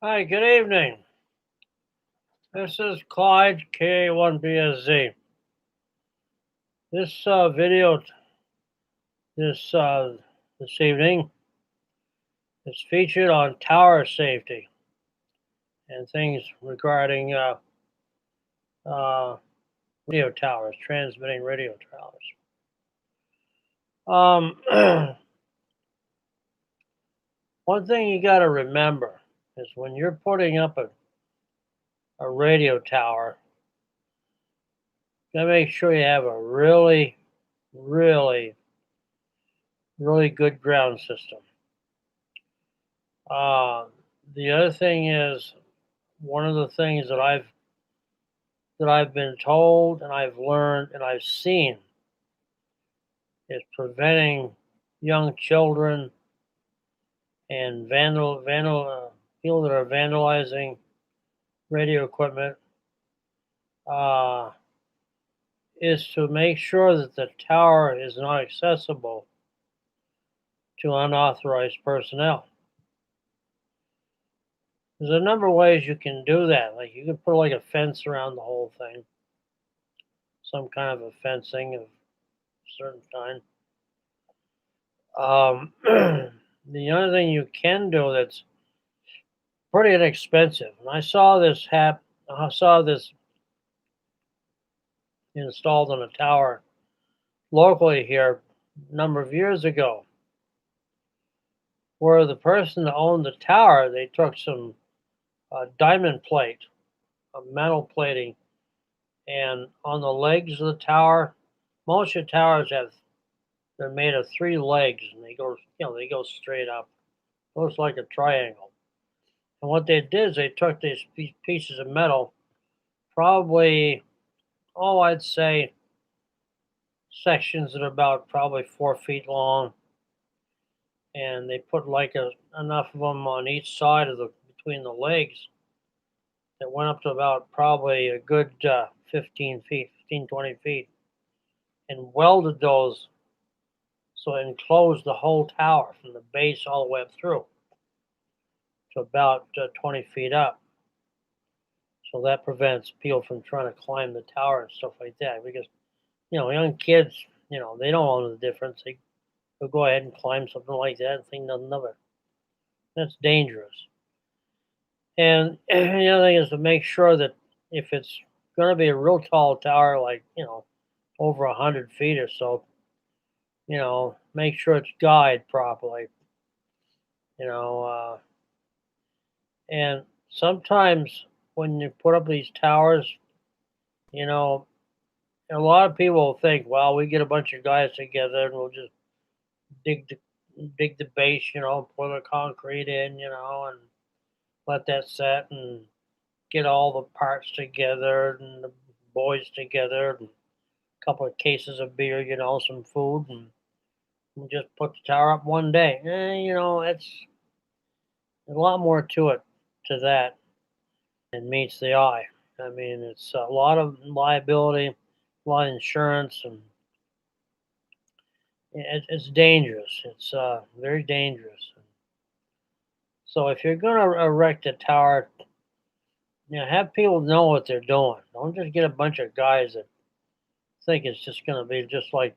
Hi, good evening. This is Clyde K1BSZ. This video this this evening is featured on tower safety and things regarding uh, radio towers, transmitting radio towers. One thing you got to remember is when you're putting up a radio tower, you got to make sure you have a really, really good ground system. Uh, the other thing is one of the things that I've been told and I've learned and I've seen is preventing young children and people that are vandalizing radio equipment uh, is to make sure that the tower is not accessible to unauthorized personnel. There's a number of ways you can do that. Like you can put like a fence around the whole thing, some kind of a fencing of a certain kind. The other thing you can do that's pretty inexpensive, and I saw this installed on a tower locally here a number of years ago, where the person that owned the tower, they took some diamond plate, metal plating, and on the legs of the tower, most of the towers they're made of three legs, and they go straight up, looks like a triangle. And what they did is they took these pieces of metal, probably, I'd say sections that are about probably 4 feet long, and they put like enough of them on each side of the between the legs that went up to about probably a good 15 feet, 15, 20 feet, and welded those so it enclosed the whole tower from the base all the way up through to about 20 feet up. So that prevents people from trying to climb the tower and stuff like that because, young kids, they don't know the difference. They'll go ahead and climb something like that and think nothing of it. That's dangerous. And the other thing is to make sure that if it's going to be a real tall tower, like, over 100 feet or so, make sure it's guyed properly, you know. And sometimes when you put up these towers, you know, a lot of people think, well, we get a bunch of guys together and we'll just dig the dig the base, pour the concrete in, and let that set and get all the parts together and the boys together and a couple of cases of beer, some food, and we just put the tower up one day. It's a lot more to that than meets the eye. I mean, it's a lot of liability, a lot of insurance, and it's dangerous. It's very dangerous. So if you're going to erect a tower, have people know what they're doing. Don't just get a bunch of guys that think it's just going to be just like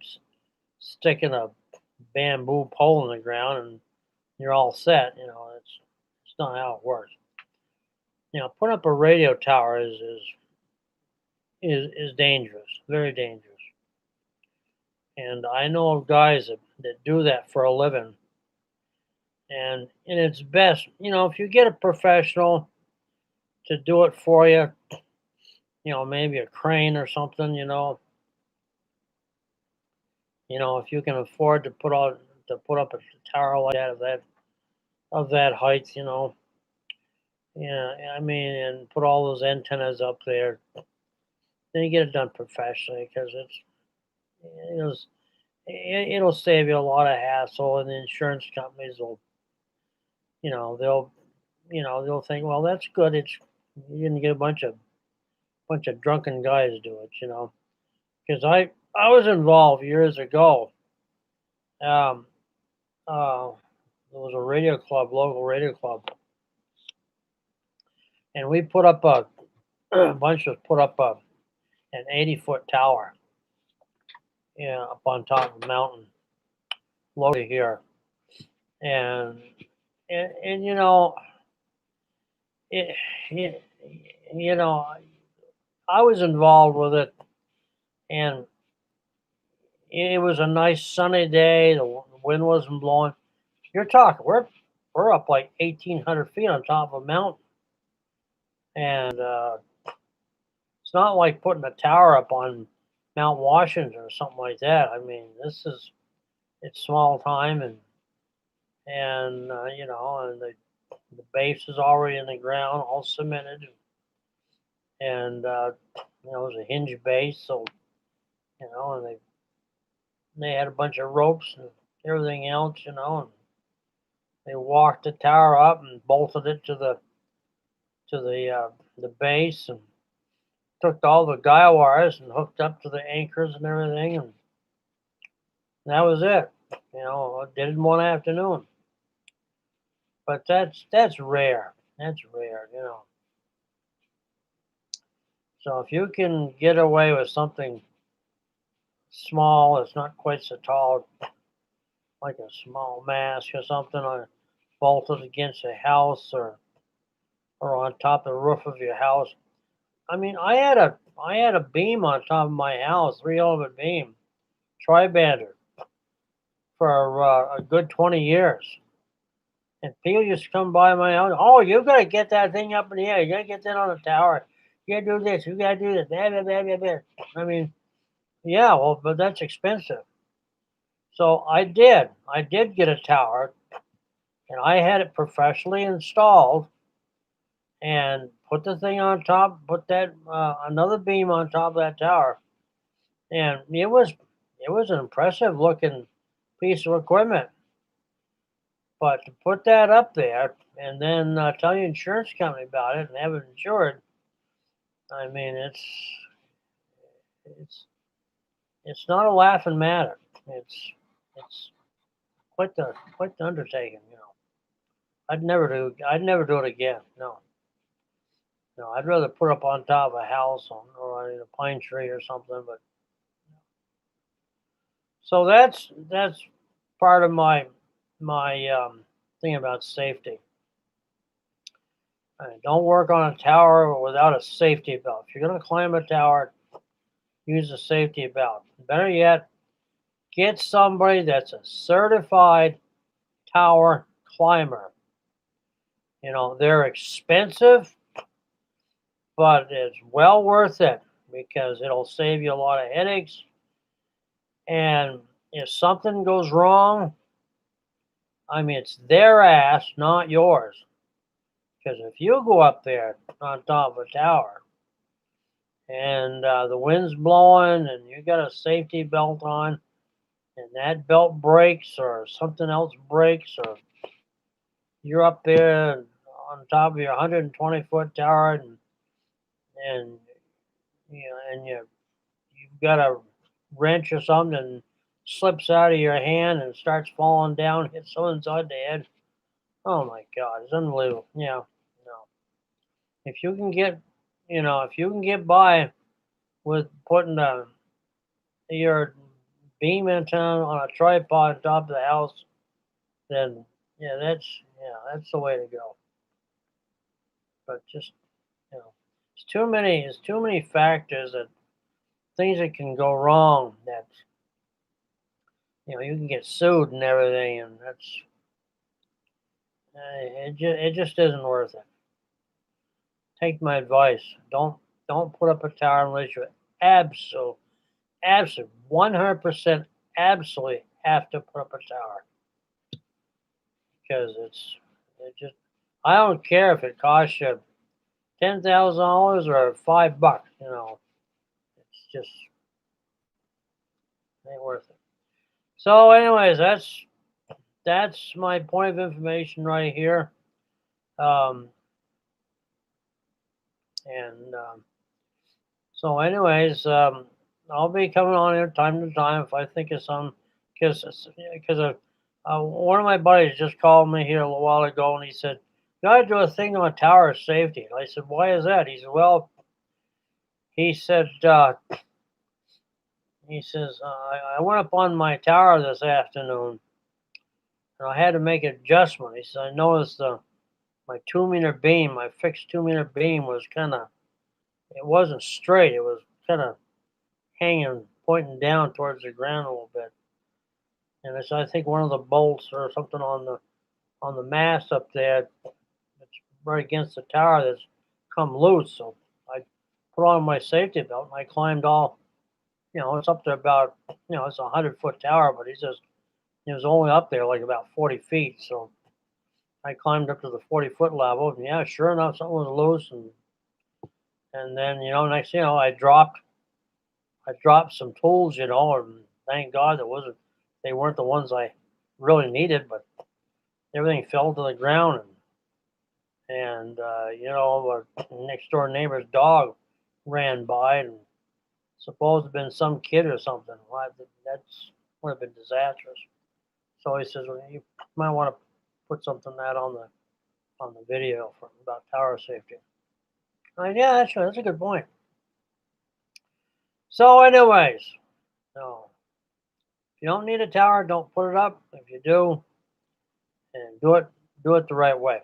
sticking a bamboo pole in the ground and you're all set. It's not how it works. Putting up a radio tower is dangerous, very dangerous. And I know of guys that do that for a living. And it's best, if you get a professional to do it for you, maybe a crane or something, if you can afford to put up a tower like that of that height, yeah, I mean, and put all those antennas up there, then you get it done professionally because it'll it'll save you a lot of hassle, and the insurance companies will, you know, they'll they'll think, well, that's good. It's you didn't get a bunch of drunken guys do it, because I was involved years ago. Um, uh, there was a radio club, local radio club, and we put up a bunch of put up an 80-foot tower, up on top of a mountain locally here, and and it, it you know I was involved with it, and it was a nice sunny day. The wind wasn't blowing. You're talking we're up like 1,800 feet on top of a mountain, and it's not like putting a tower up on Mount Washington or something like that. I mean, it's small time, and the base is already in the ground, all cemented, and it was a hinge base, so and they had a bunch of ropes and everything else, and they walked the tower up and bolted it to the base and took all the guy wires and hooked up to the anchors and everything, and that was it. I did it in one afternoon. But that's rare. That's rare. So if you can get away with something small, it's not quite so tall, like a small mast or something, or bolted against a house or on top of the roof of your house. I mean, I had a beam on top of my house, 3 element beam, tri-bander, for a good 20 years. And people used to come by my house. Oh, you gotta get that thing up in the air. You gotta get that on the tower. You gotta do this. You gotta do this. Blah, blah, blah, blah, blah. I mean, yeah, well, but that's expensive. So I did. I did get a tower, and I had it professionally installed, and put the thing on top. Put that another beam on top of that tower, and it was an impressive looking piece of equipment. But to put that up there and then tell your insurance company about it and have it insured, I mean, it's it's not a laughing matter. It's quite the undertaking. I'd never do it again. No, no. I'd rather put up on top of a house or in a pine tree or something. But so that's part of my thing about safety. Don't work on a tower without a safety belt. If you're gonna climb a tower, use a safety belt. Better yet, get somebody that's a certified tower climber. They're expensive, but it's well worth it because it'll save you a lot of headaches. And if something goes wrong, I mean, it's their ass, not yours. Because if you go up there on top of a tower and the wind's blowing and you got a safety belt on and that belt breaks or something else breaks, or you're up there on top of your 120-foot tower, and you've got a wrench or something and slips out of your hand and starts falling down, hits someone inside the head. Oh my God, it's unbelievable. Yeah, no. If you can get by with putting your beam antenna on a tripod on top of the house, then that's the way to go. But just it's too many factors, that things that can go wrong, that you can get sued and everything, and it just isn't worth it. Take my advice. Don't put up a tower unless you absolutely 100% absolutely have to put up a tower, because it just I don't care if it costs you $10,000 or $5. It's just ain't worth it. So, anyways, that's my point of information right here. Um, and so, anyways, I'll be coming on here time to time if I think of some, because one of my buddies just called me here a little while ago, and he said, gotta do a thing on tower safety. And I said, why is that? He said, well, he said, I went up on my tower this afternoon and I had to make an adjustment. He said, I noticed my 2 meter beam, my fixed 2 meter beam was kind of, it wasn't straight. It was kind of hanging, pointing down towards the ground a little bit. And it's, I think one of the bolts or something on the mast up there, it's right against the tower that's come loose. So I put on my safety belt and I climbed all, it's up to about, it's a 100-foot tower, but he says it was only up there like about 40 feet. So I climbed up to the 40-foot level, and yeah, sure enough, something was loose, and then next I dropped some tools, and thank God they weren't the ones I really needed, but everything fell to the ground, and our next door neighbor's dog ran by, and supposed to have been some kid or something. Well, that's would have been disastrous. So he says, well, you might want to put something of that on the video about tower safety. Yeah, that's a good point. So, anyways, no, if you don't need a tower, don't put it up. If you do, and do it the right way.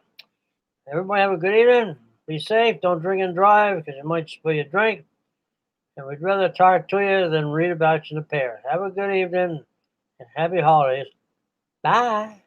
Everybody have a good evening. Be safe. Don't drink and drive because you might spill your drink. And we'd rather talk to you than read about you in the paper. Have a good evening and happy holidays. Bye.